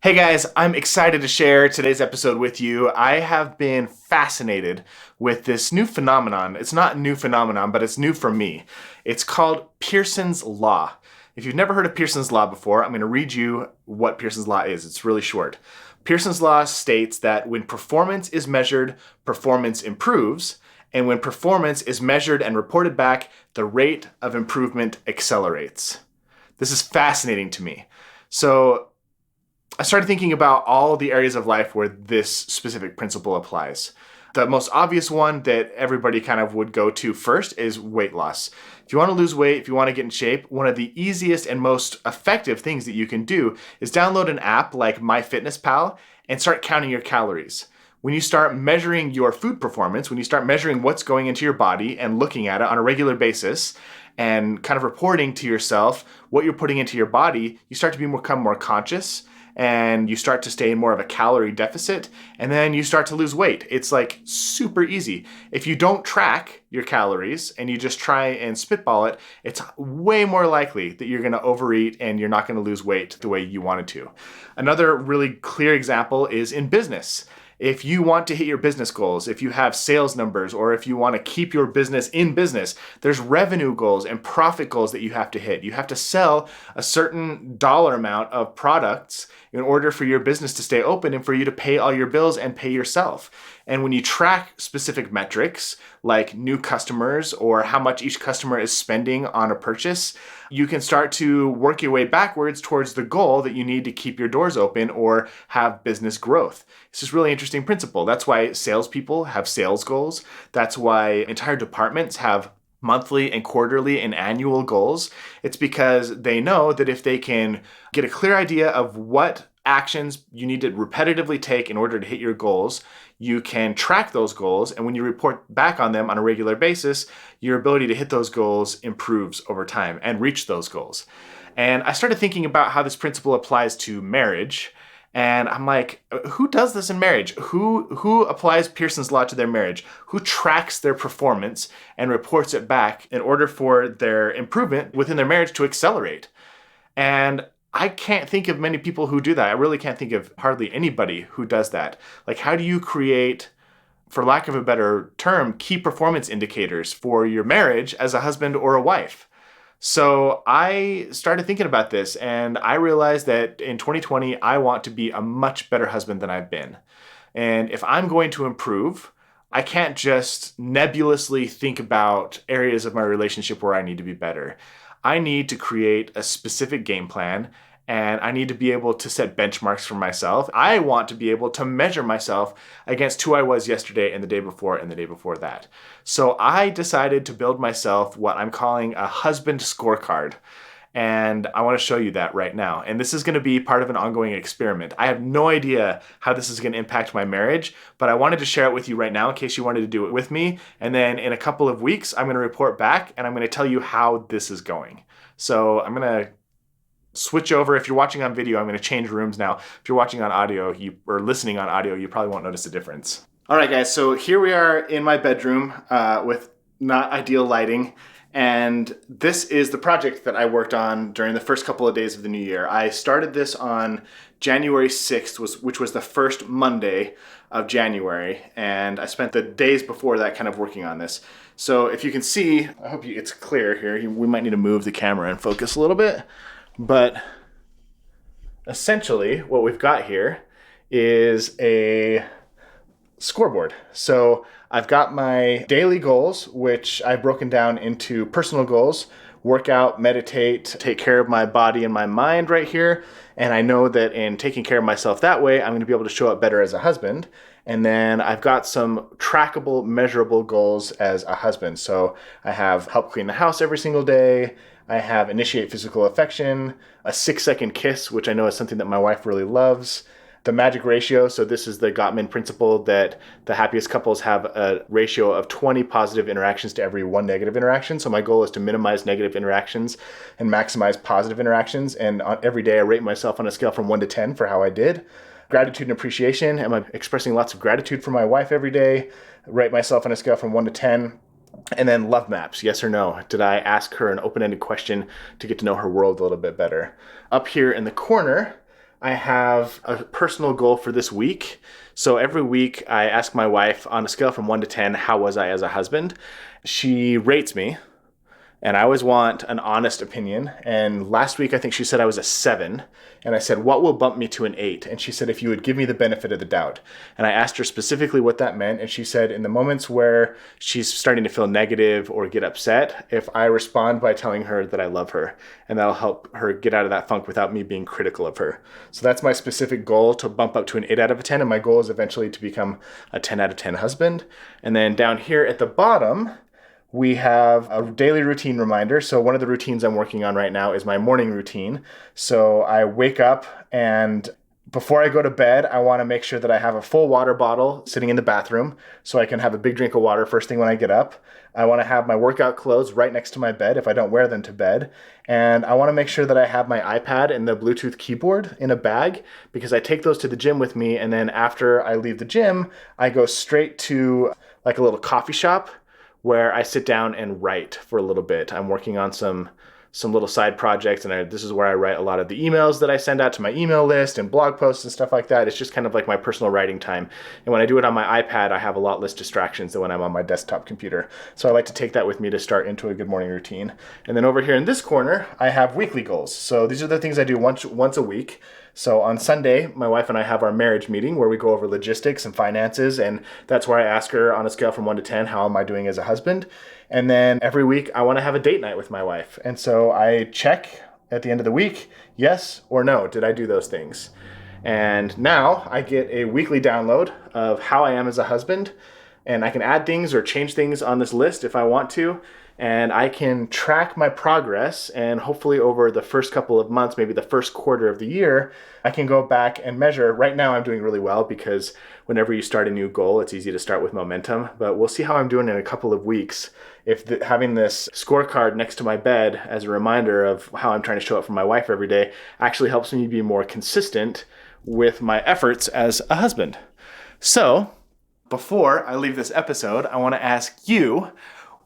Hey guys, I'm excited to share today's episode with you. I have been fascinated with this new phenomenon. It's not a new phenomenon, but it's new for me. It's called Pearson's Law. If you've never heard of Pearson's Law before, I'm going to read you what Pearson's Law is. It's really short. Pearson's Law states that when performance is measured, performance improves, and when performance is measured and reported back, the rate of improvement accelerates. This is fascinating to me. So I started thinking about all the areas of life where this specific principle applies. The most obvious one that everybody kind of would go to first is weight loss. If you want to lose weight, if you want to get in shape, one of the easiest and most effective things that you can do is download an app like MyFitnessPal and start counting your calories. When you start measuring your food performance, when you start measuring what's going into your body and looking at it on a regular basis and kind of reporting to yourself what you're putting into your body, you start to become more conscious, and you start to stay in more of a calorie deficit, and then you start to lose weight. It's like super easy. If you don't track your calories and you just try and spitball it, it's way more likely that you're gonna overeat and you're not gonna lose weight the way you wanted to. Another really clear example is in business. If you want to hit your business goals, if you have sales numbers, or if you want to keep your business in business, there's revenue goals and profit goals that you have to hit. You have to sell a certain dollar amount of products in order for your business to stay open and for you to pay all your bills and pay yourself. And when you track specific metrics like new customers or how much each customer is spending on a purchase, you can start to work your way backwards towards the goal that you need to keep your doors open or have business growth. It's just really interesting principle. That's why salespeople have sales goals. That's why entire departments have monthly and quarterly and annual goals. It's because they know that if they can get a clear idea of what actions you need to repetitively take in order to hit your goals, you can track those goals, and when you report back on them on a regular basis, your ability to hit those goals improves over time and reach those goals. And I started thinking about how this principle applies to marriage, and I'm like, who does this in marriage? Who applies Pearson's Law to their marriage? Who tracks their performance and reports it back in order for their improvement within their marriage to accelerate? And I can't think of many people who do that. I really can't think of hardly anybody who does that. Like, how do you create, for lack of a better term, key performance indicators for your marriage as a husband or a wife? So I started thinking about this, and I realized that in 2020, I want to be a much better husband than I've been. And if I'm going to improve, I can't just nebulously think about areas of my relationship where I need to be better. I need to create a specific game plan, and I need to be able to set benchmarks for myself. I want to be able to measure myself against who I was yesterday and the day before and the day before that. So I decided to build myself what I'm calling a husband scorecard. And I want to show you that right now. And this is going to be part of an ongoing experiment. I have no idea how this is going to impact my marriage, but I wanted to share it with you right now in case you wanted to do it with me. And then in a couple of weeks, I'm going to report back and I'm going to tell you how this is going. So I'm going to switch over. If you're watching on video, I'm going to change rooms now. If you're watching on audio, or listening on audio, you probably won't notice a difference. All right, guys. So here we are in my bedroom with not ideal lighting. And this is the project that I worked on during the first couple of days of the new year. I started this on January 6th, which was the first Monday of January. And I spent the days before that kind of working on this. So if you can see, I hope it's clear here. We might need to move the camera and focus a little bit. But essentially what we've got here is a scoreboard. So I've got my daily goals, which I've broken down into personal goals: workout, meditate, take care of my body and my mind right here. And I know that in taking care of myself that way, I'm going to be able to show up better as a husband. And then I've got some trackable, measurable goals as a husband. So I have help clean the house every single day. I have initiate physical affection, a 6-second kiss, which I know is something that my wife really loves. The magic ratio, so this is the Gottman principle that the happiest couples have a ratio of 20 positive interactions to every 1 negative interaction. So my goal is to minimize negative interactions and maximize positive interactions. And every day I rate myself on a scale from 1 to 10 for how I did. Gratitude and appreciation. Am I expressing lots of gratitude for my wife every day? Rate myself on a scale from 1 to 10. And then love maps, yes or no? Did I ask her an open-ended question to get to know her world a little bit better? Up here in the corner, I have a personal goal for this week. So every week I ask my wife on a scale from 1 to 10, how was I as a husband? She rates me. And I always want an honest opinion. And last week, I think she said I was a 7. And I said, what will bump me to an 8? And she said, if you would give me the benefit of the doubt. And I asked her specifically what that meant. And she said, in the moments where she's starting to feel negative or get upset, if I respond by telling her that I love her, and that'll help her get out of that funk without me being critical of her. So that's my specific goal, to bump up to an 8 out of a 10. And my goal is eventually to become a 10 out of 10 husband. And then down here at the bottom, we have a daily routine reminder. So one of the routines I'm working on right now is my morning routine. So I wake up, and before I go to bed, I want to make sure that I have a full water bottle sitting in the bathroom so I can have a big drink of water first thing when I get up. I want to have my workout clothes right next to my bed if I don't wear them to bed. And I want to make sure that I have my iPad and the Bluetooth keyboard in a bag, because I take those to the gym with me. And then after I leave the gym, I go straight to like a little coffee shop where I sit down and write for a little bit. I'm working on some little side projects, and this is where I write a lot of the emails that I send out to my email list and blog posts and stuff like that. It's just kind of like my personal writing time. And when I do it on my iPad, I have a lot less distractions than when I'm on my desktop computer. So I like to take that with me to start into a good morning routine. And then over here in this corner, I have weekly goals. So these are the things I do once a week. So on Sunday, my wife and I have our marriage meeting where we go over logistics and finances, and that's where I ask her on a scale from 1 to 10, how am I doing as a husband? And then every week I want to have a date night with my wife. And so I check at the end of the week, yes or no, did I do those things? And now I get a weekly download of how I am as a husband, and I can add things or change things on this list if I want to. And I can track my progress, and hopefully over the first couple of months, maybe the first quarter of the year, I can go back and measure. Right now I'm doing really well, because whenever you start a new goal, it's easy to start with momentum, but we'll see how I'm doing in a couple of weeks. If having this scorecard next to my bed as a reminder of how I'm trying to show up for my wife every day actually helps me be more consistent with my efforts as a husband. So before I leave this episode, I want to ask you,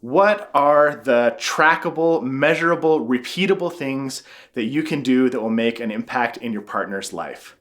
what are the trackable, measurable, repeatable things that you can do that will make an impact in your partner's life?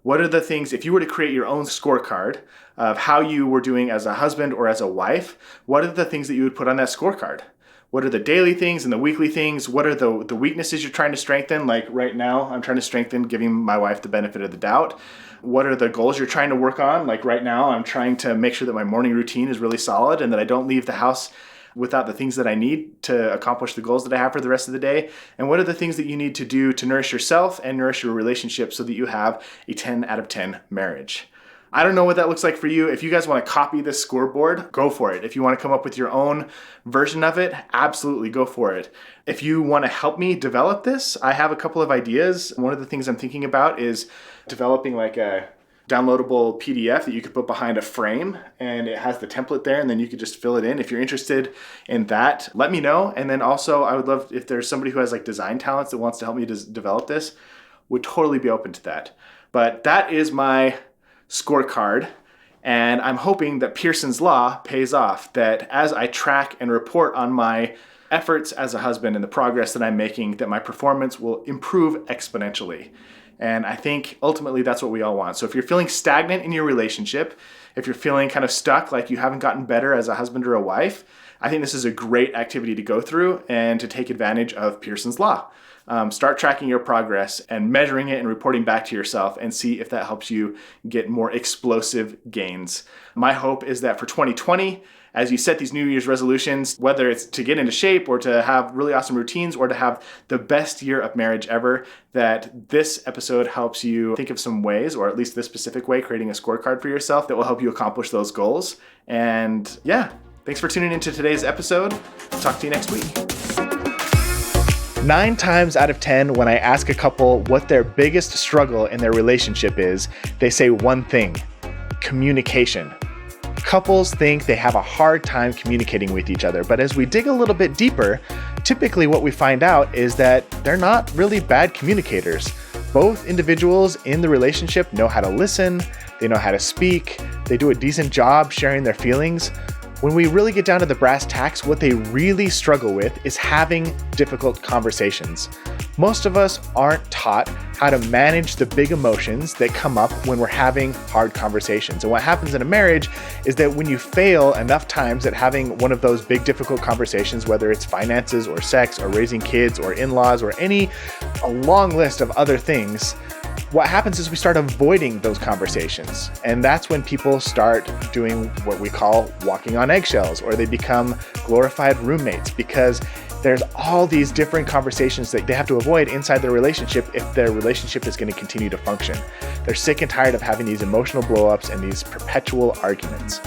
What are the things, if you were to create your own scorecard of how you were doing as a husband or as a wife, what are the things that you would put on that scorecard? What are the daily things and the weekly things? What are the weaknesses you're trying to strengthen? Like right now, I'm trying to strengthen giving my wife the benefit of the doubt. What are the goals you're trying to work on? Like right now, I'm trying to make sure that my morning routine is really solid and that I don't leave the house without the things that I need to accomplish the goals that I have for the rest of the day? And what are the things that you need to do to nourish yourself and nourish your relationship so that you have a 10 out of 10 marriage? I don't know what that looks like for you. If you guys want to copy this scoreboard, go for it. If you want to come up with your own version of it, absolutely go for it. If you want to help me develop this, I have a couple of ideas. One of the things I'm thinking about is developing like a downloadable PDF that you could put behind a frame, and it has the template there, and then you could just fill it in. If you're interested in that, let me know. And then also I would love if there's somebody who has like design talents that wants to help me develop this, would totally be open to that. But that is my scorecard, and I'm hoping that Pearson's Law pays off, that as I track and report on my efforts as a husband and the progress that I'm making, that my performance will improve exponentially. And I think ultimately that's what we all want. So if you're feeling stagnant in your relationship, if you're feeling kind of stuck, like you haven't gotten better as a husband or a wife, I think this is a great activity to go through and to take advantage of Pearson's Law. Start tracking your progress and measuring it and reporting back to yourself, and see if that helps you get more explosive gains. My hope is that for 2020, as you set these New Year's resolutions, whether it's to get into shape or to have really awesome routines or to have the best year of marriage ever, that this episode helps you think of some ways, or at least this specific way, creating a scorecard for yourself that will help you accomplish those goals. And yeah, thanks for tuning into today's episode. Talk to you next week. 9 times out of 10, when I ask a couple what their biggest struggle in their relationship is, they say one thing: communication. Couples think they have a hard time communicating with each other, but as we dig a little bit deeper, typically what we find out is that they're not really bad communicators. Both individuals in the relationship know how to listen, they know how to speak, they do a decent job sharing their feelings. When we really get down to the brass tacks, what they really struggle with is having difficult conversations. Most of us aren't taught how to manage the big emotions that come up when we're having hard conversations. And what happens in a marriage is that when you fail enough times at having one of those big difficult conversations, whether it's finances or sex or raising kids or in-laws or a long list of other things, what happens is we start avoiding those conversations. And that's when people start doing what we call walking on eggshells, or they become glorified roommates, because there's all these different conversations that they have to avoid inside their relationship if their relationship is going to continue to function. They're sick and tired of having these emotional blow-ups and these perpetual arguments.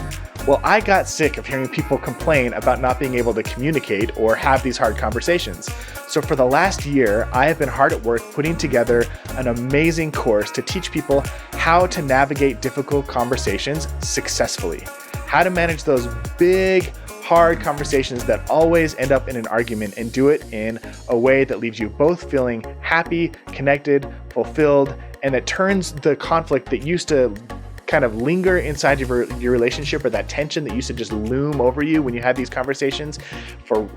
Well, I got sick of hearing people complain about not being able to communicate or have these hard conversations. So for the last year, I have been hard at work putting together an amazing course to teach people how to navigate difficult conversations successfully, how to manage those big, hard conversations that always end up in an argument, and do it in a way that leaves you both feeling happy, connected, fulfilled, and that turns the conflict that used to kind of linger inside your relationship, or that tension that used to just loom over you when you had these conversations for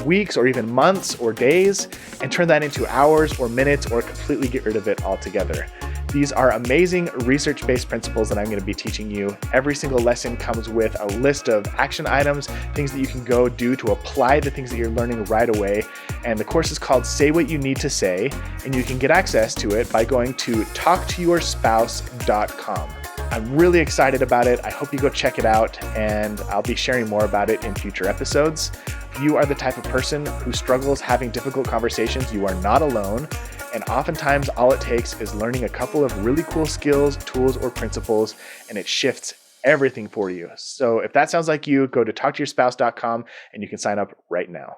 weeks or even months or days, and turn that into hours or minutes, or completely get rid of it altogether. These are amazing research-based principles that I'm going to be teaching you. Every single lesson comes with a list of action items, things that you can go do to apply the things that you're learning right away. And the course is called Say What You Need to Say, and you can get access to it by going to talktoyourspouse.com. I'm really excited about it. I hope you go check it out, and I'll be sharing more about it in future episodes. If you are the type of person who struggles having difficult conversations, you are not alone. And oftentimes all it takes is learning a couple of really cool skills, tools, or principles, and it shifts everything for you. So if that sounds like you, go to talktoyourspouse.com and you can sign up right now.